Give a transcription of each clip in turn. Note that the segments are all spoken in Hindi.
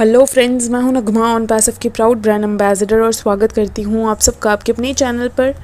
हेलो फ्रेंड्स, मैं हूं नगमा ऑन पैसिव की प्राउड ब्रांड एम्बेसडर और स्वागत करती हूं आप सबका आपके अपने चैनल पर।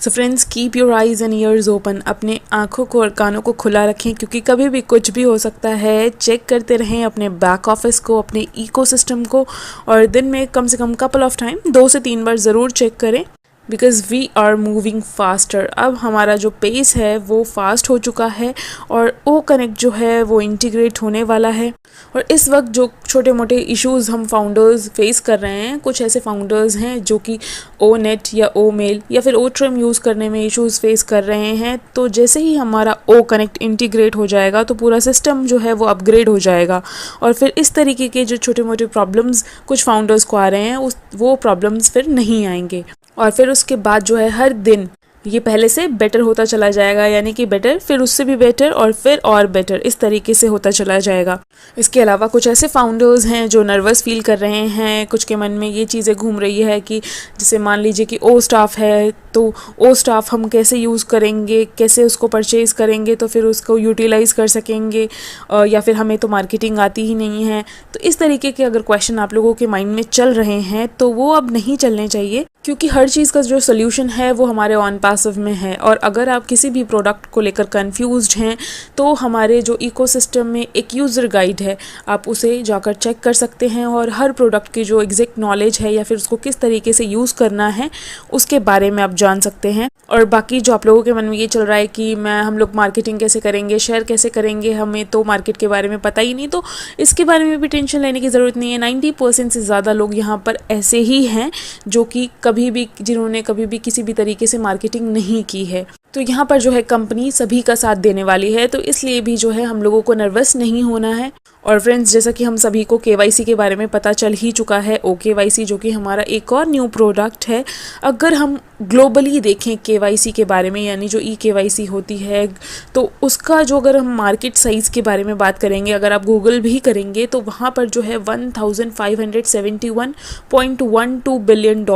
So friends, keep your eyes and years open. अपने आँखों को और कानों को खुला रखें क्योंकि कभी भी कुछ भी हो सकता है। चेक करते रहें अपने बैक ऑफिस को, अपने इकोसिस्टम को, और दिन में कम से कम कपल ऑफ टाइम 2 से 3 बार ज़रूर चेक करें because we are moving faster. अब हमारा जो पेस है वो फास्ट हो चुका है और ओ कनेक्ट जो है वो इंटीग्रेट होने वाला है। और इस वक्त जो छोटे मोटे इश्यूज़ हम फाउंडर्स फेस कर रहे हैं, कुछ ऐसे फाउंडर्स हैं जो कि ओ नेट या ओ मेल या फिर ओ ट्रिम यूज़ करने में इश्यूज़ फेस कर रहे हैं। तो जैसे ही हमारा ओ कनेक्ट इंटीग्रेट हो जाएगा तो पूरा सिस्टम जो है वो अपग्रेड हो जाएगा और फिर इस तरीके के जो छोटे मोटे प्रॉब्लम्स कुछ फाउंडर्स को आ रहे हैं वो प्रॉब्लम्स फिर नहीं आएंगे। और फिर उसके बाद जो है हर दिन ये पहले से बेटर होता चला जाएगा, यानी कि बेटर, फिर उससे भी बेटर और फिर और बेटर, इस तरीके से होता चला जाएगा। इसके अलावा कुछ ऐसे फाउंडर्स हैं जो नर्वस फील कर रहे हैं, कुछ के मन में ये चीज़ें घूम रही है कि जैसे मान लीजिए कि ओ स्टाफ है तो ओ स्टाफ हम कैसे यूज़ करेंगे, कैसे उसको परचेज़ करेंगे तो फिर उसको यूटिलाइज़ कर सकेंगे, या फिर हमें तो मार्केटिंग आती ही नहीं है। तो इस तरीके के अगर क्वेश्चन आप लोगों के माइंड में चल रहे हैं तो वो अब नहीं चलने चाहिए क्योंकि हर चीज़ का जो सोल्यूशन है वो हमारे ऑन पैसिव में है। और अगर आप किसी भी प्रोडक्ट को लेकर कंफ्यूज्ड हैं तो हमारे जो इकोसिस्टम में एक यूज़र गाइड है, आप उसे जाकर चेक कर सकते हैं और हर प्रोडक्ट की जो एग्जैक्ट नॉलेज है या फिर उसको किस तरीके से यूज़ करना है उसके बारे में आप जान सकते हैं। और बाकी जो आप लोगों के मन में ये चल रहा है कि हम लोग मार्केटिंग कैसे करेंगे, शेयर कैसे करेंगे, हमें तो मार्केट के बारे में पता ही नहीं, तो इसके बारे में भी टेंशन लेने की ज़रूरत नहीं है। 90% से ज़्यादा लोग यहाँ पर ऐसे ही हैं जो कि जिन्होंने कभी भी किसी भी तरीके से मार्केटिंग नहीं की है। तो यहाँ पर जो है कंपनी सभी का साथ देने वाली है, तो इसलिए भी जो है हम लोगों को नर्वस नहीं होना है। और फ्रेंड्स, जैसा कि हम सभी को केवाईसी के बारे में पता चल ही चुका है, ओकेवाईसी जो कि हमारा एक और न्यू प्रोडक्ट है। अगर हम ग्लोबली देखें केवाईसी के बारे में, यानी जो ई केवाईसी होती है, तो उसका जो अगर हम मार्केट साइज़ के बारे में बात करेंगे, अगर आप गूगल भी करेंगे तो वहाँ पर जो है $1571.12 बिलियन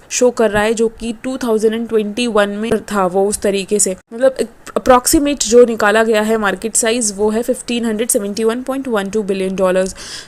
शो कर रहा है, जो कि 2021 में था वो उस तरीके से, मतलब अप्रॉक्सीमेट जो निकाला गया है मार्केट साइज़ वो है $1571.12 बिलियन।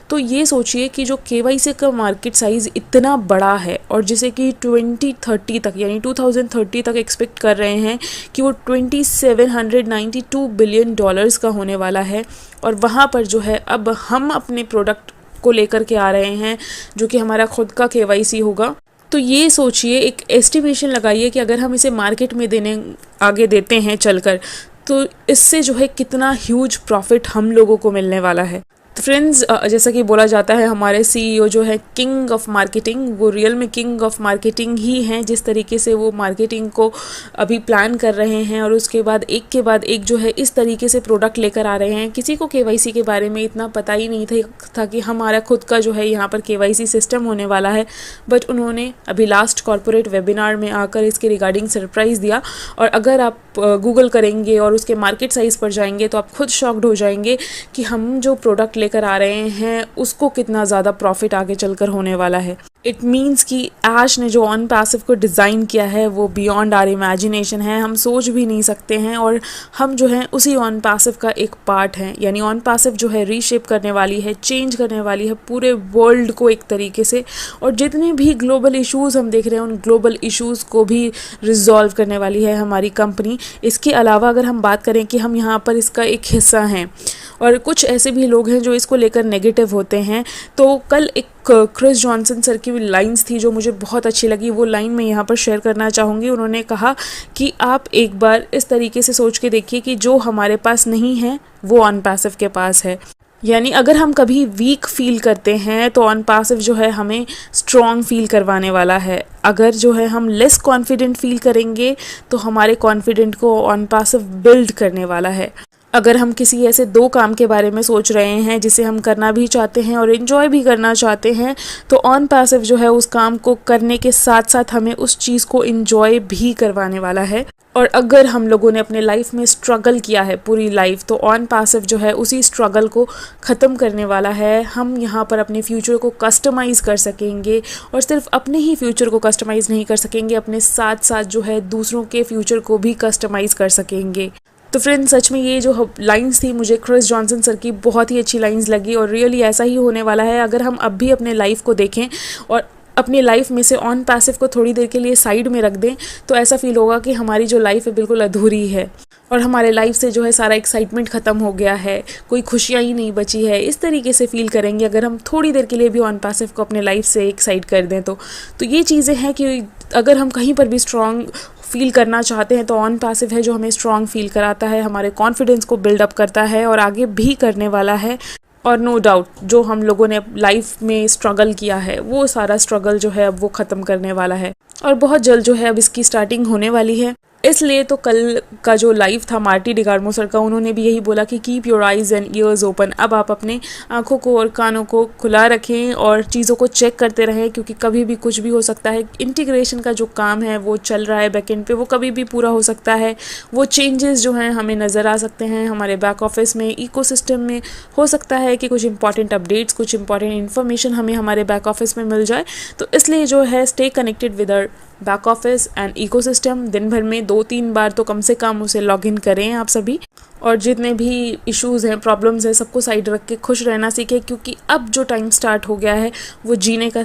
तो ये सोचिए कि जो केवाईसी का मार्केट साइज़ इतना बड़ा है और जिसे कि 2030 तक यानी 2030 तक एक्सपेक्ट कर रहे हैं कि वो $2792 बिलियन का होने वाला है। और वहाँ पर जो है अब हम अपने प्रोडक्ट को लेकर के आ रहे हैं जो कि हमारा खुद का केवाईसी होगा। तो ये सोचिए, एक एस्टिमेशन लगाइए कि अगर हम इसे मार्केट में आगे देते हैं चलकर, तो इससे जो है कितना ह्यूज प्रॉफिट हम लोगों को मिलने वाला है। तो फ्रेंड्स, जैसा कि बोला जाता है, हमारे सीईओ जो है किंग ऑफ मार्केटिंग, वो रियल में किंग ऑफ मार्केटिंग ही हैं। जिस तरीके से वो मार्केटिंग को अभी प्लान कर रहे हैं और उसके बाद एक जो है इस तरीके से प्रोडक्ट लेकर आ रहे हैं। किसी को केवाईसी के बारे में इतना पता ही नहीं था कि हमारा खुद का जो है यहाँ पर केवाईसी सिस्टम होने वाला है, बट उन्होंने अभी लास्ट कॉर्पोरेट वेबिनार में आकर इसके रिगार्डिंग सरप्राइज़ दिया। और अगर आप गूगल करेंगे और उसके मार्केट साइज़ पर जाएंगे तो आप खुद शॉक्ड हो जाएंगे कि हम जो प्रोडक्ट लेकर आ रहे हैं उसको कितना ज़्यादा प्रॉफिट आगे चलकर होने वाला है। इट मीन्स कि ऐश ने जो ऑन पैसिव को डिज़ाइन किया है वो बियॉन्ड आवर इमेजिनेशन है, हम सोच भी नहीं सकते हैं। और हम जो हैं उसी ऑन पैसिव का एक पार्ट हैं, यानी ऑन पैसिव जो है रीशेप करने वाली है, चेंज करने वाली है पूरे वर्ल्ड को एक तरीके से। और जितने भी ग्लोबल इश्यूज़ हम देख रहे हैं उन ग्लोबल इश्यूज़ को भी रिजॉल्व करने वाली है हमारी कंपनी। इसके अलावा अगर हम बात करें कि हम यहाँ पर इसका एक हिस्सा हैं, और कुछ ऐसे भी लोग हैं जो इसको लेकर नेगेटिव होते हैं, तो कल एक क्रिस जॉनसन सर की लाइंस थी जो मुझे बहुत अच्छी लगी, वो लाइन मैं यहाँ पर शेयर करना चाहूँगी। उन्होंने कहा कि आप एक बार इस तरीके से सोच के देखिए कि जो हमारे पास नहीं है वो ऑन पैसिव के पास है। यानी अगर हम कभी वीक फील करते हैं तो ऑन पैसिव जो है हमें स्ट्रॉन्ग फील करवाने वाला है। अगर जो है हम लेस कॉन्फिडेंट फील करेंगे तो हमारे कॉन्फिडेंट को ऑन पैसिव बिल्ड करने वाला है। अगर हम किसी ऐसे 2 काम के बारे में सोच रहे हैं जिसे हम करना भी चाहते हैं और एंजॉय भी करना चाहते हैं, तो ऑन पैसिव जो है उस काम को करने के साथ साथ हमें उस चीज़ को एंजॉय भी करवाने वाला है। और अगर हम लोगों ने अपने लाइफ में स्ट्रगल किया है पूरी लाइफ, तो ऑन पैसिव जो है उसी स्ट्रगल को ख़त्म करने वाला है। हम यहाँ पर अपने फ्यूचर को कस्टमाइज़ कर सकेंगे, और सिर्फ अपने ही फ्यूचर को कस्टमाइज़ नहीं कर सकेंगे, अपने साथ साथ जो है दूसरों के फ्यूचर को भी कस्टमाइज़ कर सकेंगे। तो फ्रेंड्स सच में ये जो लाइंस थी मुझे क्रिस जॉनसन सर की बहुत ही अच्छी लाइंस लगी और रियली ऐसा ही होने वाला है। अगर हम अब भी अपने लाइफ को देखें और अपनी लाइफ में से ऑन पैसिव को थोड़ी देर के लिए साइड में रख दें तो ऐसा फील होगा कि हमारी जो लाइफ है बिल्कुल अधूरी है और हमारे लाइफ से जो है सारा एक्साइटमेंट ख़त्म हो गया है, कोई खुशियाँ ही नहीं बची है। इस तरीके से फील करेंगे अगर हम थोड़ी देर के लिए भी ऑन पैसिव को अपने लाइफ से एक साइड कर दें तो ये चीज़ें हैं कि अगर हम कहीं पर भी स्ट्रॉन्ग फील करना चाहते हैं तो ऑन पैसिव है जो हमें स्ट्रॉन्ग फील कराता है, हमारे कॉन्फिडेंस को बिल्डअप करता है और आगे भी करने वाला है। और नो डाउट जो हम लोगों ने लाइफ में स्ट्रगल किया है वो सारा स्ट्रगल जो है अब वो ख़त्म करने वाला है और बहुत जल्द जो है अब इसकी स्टार्टिंग होने वाली है। इसलिए तो कल का जो लाइव था मार्टी डिगार्मो सर का, उन्होंने भी यही बोला कि keep your eyes and years open. अब आप अपने आँखों को और कानों को खुला रखें और चीज़ों को चेक करते रहें क्योंकि कभी भी कुछ भी हो सकता है। इंटीग्रेशन का जो काम है वो चल रहा है बैकएंड पे, वो कभी भी पूरा हो सकता है। वो चेंजेस जो हैं हमें नज़र आ सकते हैं हमारे बैक ऑफिस में, इकोसिस्टम में। हो सकता है कि कुछ इंपॉर्टेंट अपडेट्स, कुछ इंपॉर्टेंट इन्फॉर्मेशन हमें हमारे बैक ऑफिस में मिल जाए। तो इसलिए जो है stay connected with our back office and ecosystem. दिन भर में 2-3 बार तो कम से कम उसे लॉग इन करें आप सभी और जितने भी इश्यूज़ हैं, प्रॉब्लम्स हैं, सबको साइड रख के खुश रहना सीखें क्योंकि अब जो टाइम स्टार्ट हो गया है वो जीने का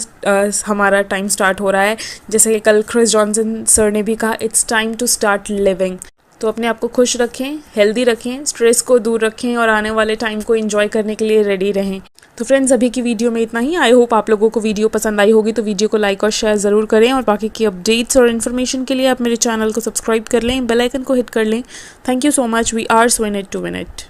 हमारा टाइम स्टार्ट हो रहा है। जैसे कि कल क्रिस जॉनसन सर ने भी कहा, it's time to start living. तो अपने आप को खुश रखें, हेल्दी रखें, स्ट्रेस को दूर रखें और आने वाले टाइम को एंजॉय करने के लिए रेडी रहें। तो फ्रेंड्स अभी की वीडियो में इतना ही। आई होप आप लोगों को वीडियो पसंद आई होगी, तो वीडियो को लाइक और शेयर ज़रूर करें और बाकी की अपडेट्स और इन्फॉर्मेशन के लिए आप मेरे चैनल को सब्सक्राइब कर लें, बेल आइकन को हिट कर लें। Thank you so much. We are so in it to win it.